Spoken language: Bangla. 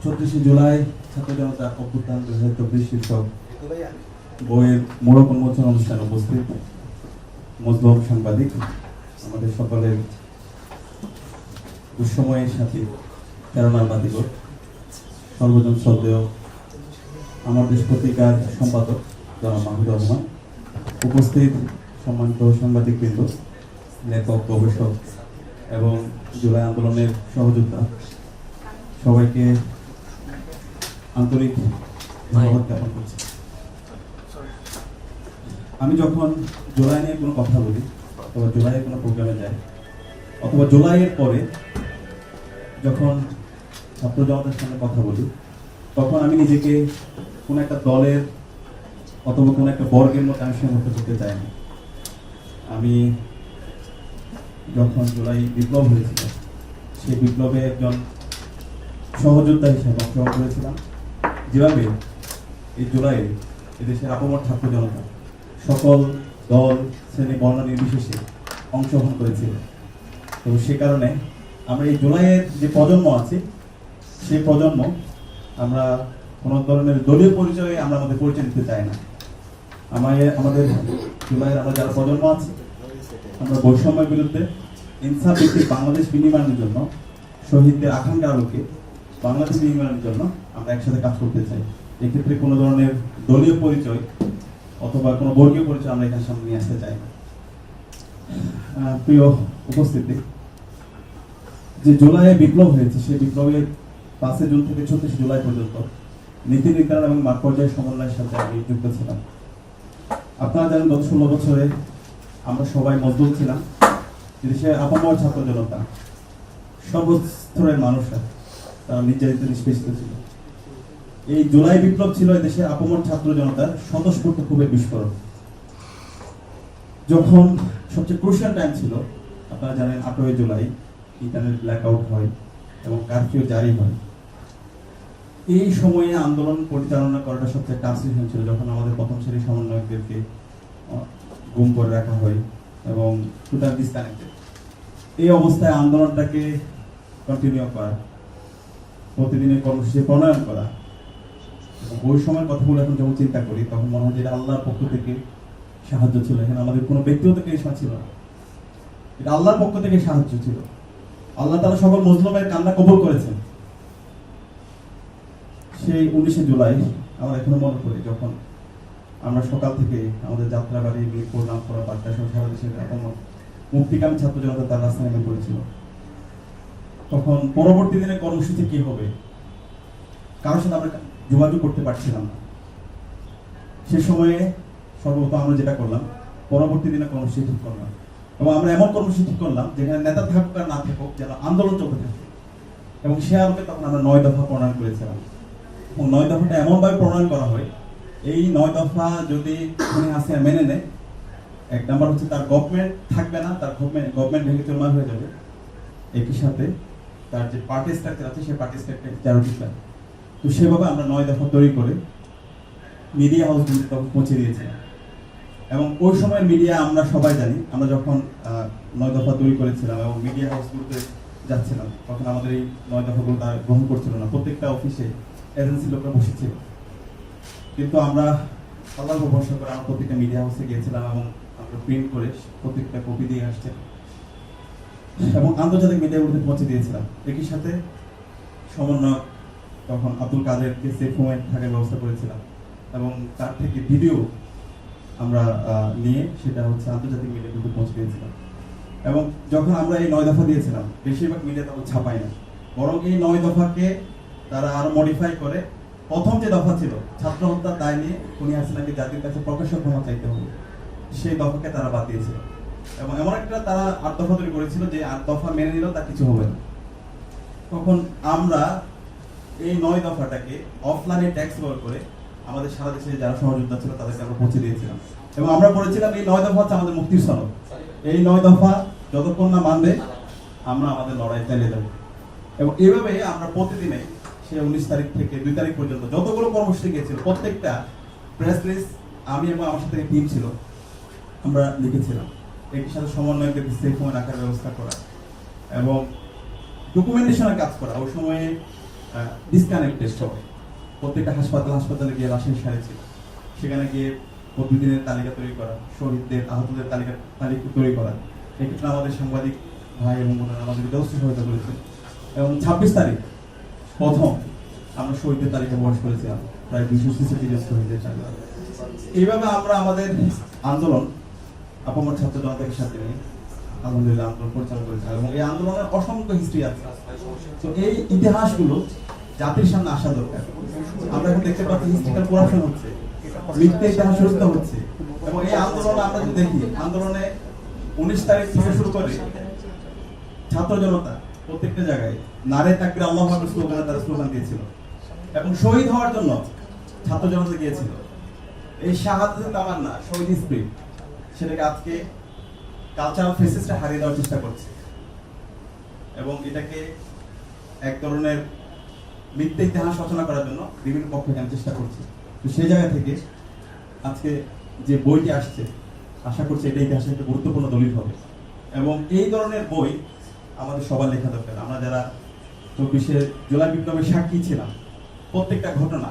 34 জুলাই ছাত্র জনতা অভ্যুত্থান 2024 শীর্ষক বইয়ের মোড়ক উন্মোচন অনুষ্ঠানে উপস্থিত মজলুম সাংবাদিক, আমাদের সকলের দুঃসময়ের সাথে প্রেরণার বাতিঘর, সর্বজন শ্রদ্ধেয় আমার দেশ পত্রিকার সম্পাদক জনাব মাহমুদুর রহমান, উপস্থিত সম্মানিত সাংবাদিকবৃন্দ, লেখক, গবেষক এবং জুলাই আন্দোলনের সহযোদ্ধা, সবাইকে আন্তরিক ধন্যবাদ জ্ঞাপন করছি। আমি যখন জুলাই নিয়ে কোনো কথা বলি অথবা জুলাইয়ের কোনো প্রোগ্রামে যাই অথবা জুলাইয়ের পরে যখন ছাত্র জনতার সামনে কথা বলি, তখন আমি নিজেকে কোনো একটা দলের অথবা কোনো একটা বর্গের মধ্যে আমি সীমাবদ্ধ করতে চাই না। আমি যখন জুলাই বিপ্লব হয়েছিল, সেই বিপ্লবে একজন সহযোদ্ধা হিসেবে অংশগ্রহণ করেছিলাম। যেভাবে এই জুলাই এদেশের আপামর ছাত্র জনতা সকল দল, শ্রেণী, বর্ণ নির্বিশেষে অংশগ্রহণ করেছিল। তো সে কারণে আমরা এই জুলাইয়ের যে প্রজন্ম আছে, সেই প্রজন্ম আমরা কোনো ধরনের দলীয় পরিচয়ে আমরা আমাদের পরিচয় দিতে চাই না। আমাদের জুলাইয়ের আমরা যারা প্রজন্ম আছে, আমরা বৈষম্যের বিরুদ্ধে ইনসাফ ভিত্তিক বাংলাদেশ বিনির্মাণের জন্য, শহীদদের আকাঙ্ক্ষার আলোকে বাংলাদেশ বিনির্মাণের জন্য আমরা একসাথে কাজ করতে চাই। এক্ষেত্রে কোনো ধরনের দলীয় পরিচয় অথবা কোনো বর্গীয় পরিচয় আমরা এখানে সামনে নিয়ে আসতে চাই না। প্রিয় উপস্থিতি, যে জুলাইয়ে বিপ্লব হয়েছে, সেই বিপ্লবের 5 জুন থেকে 36 জুলাই পর্যন্ত নীতি নির্ধারণ এবং মাঠ পর্যায়ের সমন্বয়ের সাথে আমি যুক্ত ছিলাম। আপনারা জানেন, গত 16 বছরে আমরা সবাই মজদুর ছিলাম। দেশের আপামর ছাত্র জনতা, সর্বস্তরের মানুষরা তারা নির্যাতিত, নিষ্পেষিত ছিল। এই জুলাই বিপ্লব ছিল দেশের আপামর ছাত্র জনতার স্বতঃস্ফূর্ত ক্ষোভের বিস্ফোরণ। যখন সবচেয়ে ক্রুশিয়াল টাইম ছিল, আপনারা জানেন 8 জুলাই ইন্টারনেট ব্ল্যাক আউট হয় এবং কারফিউ জারি হয়। এই সময়ে আন্দোলন পরিচালনা করাটা সবচেয়ে টাফ সিচুয়েশন ছিল, যখন আমাদের প্রথম শ্রেণীর সমন্বয়কদেরকে গুম করে রাখা হয় এবং টোটাল ডিসকানেক্টেড। এই অবস্থায় আন্দোলনটাকে কন্টিনিউ করা, প্রতিদিনের কর্মসূচি প্রণয়ন করা, ওই সময়ের কথাগুলো এখন যখন চিন্তা করি, তখন মনে হয় যে এটা আল্লাহর পক্ষ থেকে সাহায্য ছিল। এখানে আমাদের কোনো ব্যক্তিগত কৃষ্ণা ছিল না, এটা আল্লাহর পক্ষ থেকে সাহায্য ছিল। আল্লাহ তাআলা সকল মজলুমের কান্না কবুল করেছেন। সেই 19 জুলাই আমরা এখনো মনে করি, যখন আমরা সকাল থেকে আমাদের যাত্রাবাড়ি, মিরপুর, রামপুরা, পাট্টা সহ সারা দেশের মুক্তিকামী ছাত্র জনতা তার রাস্তায় নেমে পড়েছিল। তখন পরবর্তী দিনে কর্মসূচি কি হবে, কারোর সাথে আমরা যোগাযোগ করতে পারছিলাম না। সে সময়ে সর্বপ্রথম আমরা যেটা করলাম, পরবর্তী দিনে কর্মসূচি ঠিক করলাম এবং আমরা এমন কর্মসূচি ঠিক করলাম যেখানে নেতা থাকুক আর না থাকুক, যেন আন্দোলন চলতে থাকে। এবং সে আলোকে তখন আমরা 9 দফা প্রণয়ন করেছিলাম। এবং 9 দফাটা এমনভাবে প্রণয়ন করা হয়, এই 9 দফা যদি হাসিনা মেনে নেয়, 1 নাম্বার হচ্ছে তার গভর্নমেন্ট থাকবে না, তার গভর্নমেন্ট ভেঙে চুরমার হয়ে যাবে। একই সাথে তার যে পার্টি স্ট্রাকচার আছে, সেই পার্টি স্ট্রাকচার চারো দিবেন। তো সেভাবে আমরা 9 দফা তৈরি করে মিডিয়া হাউসগুলিতে তখন পৌঁছে দিয়েছিলাম। এবং ওই সময়ের মিডিয়া আমরা সবাই জানি, আমরা যখন 9 দফা তৈরি করেছিলাম এবং মিডিয়া হাউসগুলোতে যাচ্ছিলাম, তখন আমাদের এই 9 দফাগুলো তারা গ্রহণ করছিল না। প্রত্যেকটা অফিসে এজেন্সি লোকরা বসেছিল, কিন্তু আমরা আল্লাহর উপর ভরসা করে আমরা প্রত্যেকটা মিডিয়া হাউসে গিয়েছিলাম এবং আমরা প্রিন্ট করে প্রত্যেকটা কপি দিয়ে আসছে এবং আন্তর্জাতিক মিডিয়াগুলোতে পৌঁছে দিয়েছিলাম। একই সাথে সমন্বয় তখন আব্দুল কাদেরকে সেফ হোমে থাকার ব্যবস্থা করেছিলাম এবং তার থেকে ভিডিও আমরা নিয়ে সেটা হচ্ছে আন্তর্জাতিক মিডিয়াগুলোতে পৌঁছে দিয়েছিলাম। এবং যখন আমরা এই 9 দফা দিয়েছিলাম, বেশিরভাগ মিডিয়া তখন ছাপাই না, বরং এই 9 দফাকে তারা আরো মডিফাই করে প্রথম যে দফা ছিল ছাত্র হত্যার দায় নিয়ে খুনি হাসিনাকে জাতির কাছে প্রকাশ্য ক্ষমা চাইতে হবে, সেই দফাকে তারা বাদ দিয়েছিল। এবং এমন একটা তারা 8 দফা তৈরি করেছিল যে 8 দফা মেনে নিলেও তা কিছু হবে না। তখন আমরা এই 9 দফাটাকে অফলাইনে ট্যাক্স ব্যবহার করে আমাদের সারা দেশে যারা সহযোদ্ধা ছিল তাদেরকে আমরা পৌঁছে দিয়েছিলাম এবং আমরা বলেছিলাম এই 9 দফা হচ্ছে আমাদের মুক্তির সনদ। এই 9 দফা যতক্ষণ না মানবে আমরা আমাদের লড়াই চালিয়ে যাব। এবং এইভাবে আমরা প্রতিদিনে সে 19 তারিখ থেকে 2 তারিখ পর্যন্ত যতগুলো কর্মসূচি গিয়েছিল, প্রত্যেকটা প্রেস লিস্ট আমি এবং আমার সাথে টিম ছিল, আমরা লিখেছিলাম। একই সাথে সমন্বয়কে সেফ হোমে রাখার ব্যবস্থা করা এবং ডকুমেন্টেশনের কাজ করা। ওই সময়ে ডিসকানেক্টেড সব। প্রত্যেকটা হাসপাতালে গিয়ে লাশের সারি ছিল, সেখানে গিয়ে প্রতিদিনের তালিকা তৈরি করা, শহীদদের আহতদের তালিকা তৈরি করা। এক্ষেত্রে আমাদের সাংবাদিক ভাই এবং বোনেরা আমাদের যথেষ্ট সহায়তা করেছে। এবং 26 তারিখ প্রথম আমরা শহীদদের তালিকা প্রকাশ করেছিলাম, প্রায় 266 জন শহীদের তালিকা। এইভাবে আমরা আমাদের আন্দোলন আপামর ছাত্র জনতাকে সাথে নিয়ে আলহামদুলিল্লাহ আন্দোলন পরিচালনা করেছিলাম, এবং এই আন্দোলনের অসংখ্য হিস্ট্রি আছে। তো এই ইতিহাসগুলো জাতির সামনে আসা দরকার। আমরা এখন দেখতে পাচ্ছি হিস্ট্রিক্যাল করাপশন হচ্ছে, মিথ্যে ইতিহাস রচিত হচ্ছে। এবং এই আন্দোলনে আমরা যদি দেখি, আন্দোলনে 19 তারিখ থেকে শুরু করে ছাত্র জনতা প্রত্যেকটা জায়গায় নারে তাকবীর আল্লাহু আকবার স্লোগানে তারা স্লোগান দিয়েছিল, এবং শহীদ হওয়ার জন্য ছাত্র জনতা গিয়েছিল। এই শাহাদাতের তামান্না, শহীদ স্পিরিট, সেটাকে আজকে কালচারাল ফেসিসটা হারিয়ে দেওয়ার চেষ্টা করছে, এবং এটাকে এক ধরনের মিথ্যে ইতিহাস রচনা করার জন্য বিভিন্ন পক্ষ এখানে চেষ্টা করছে। তো সেই জায়গা থেকে আজকে যে বইটি আসছে, আশা করছি এটা ইতিহাসের একটা গুরুত্বপূর্ণ দলিল হবে, এবং এই ধরনের বই আমাদের সবার লেখা দরকার। আমরা যারা 24শে জুলাই বিপ্লবের সাক্ষী ছিলাম, প্রত্যেকটা ঘটনা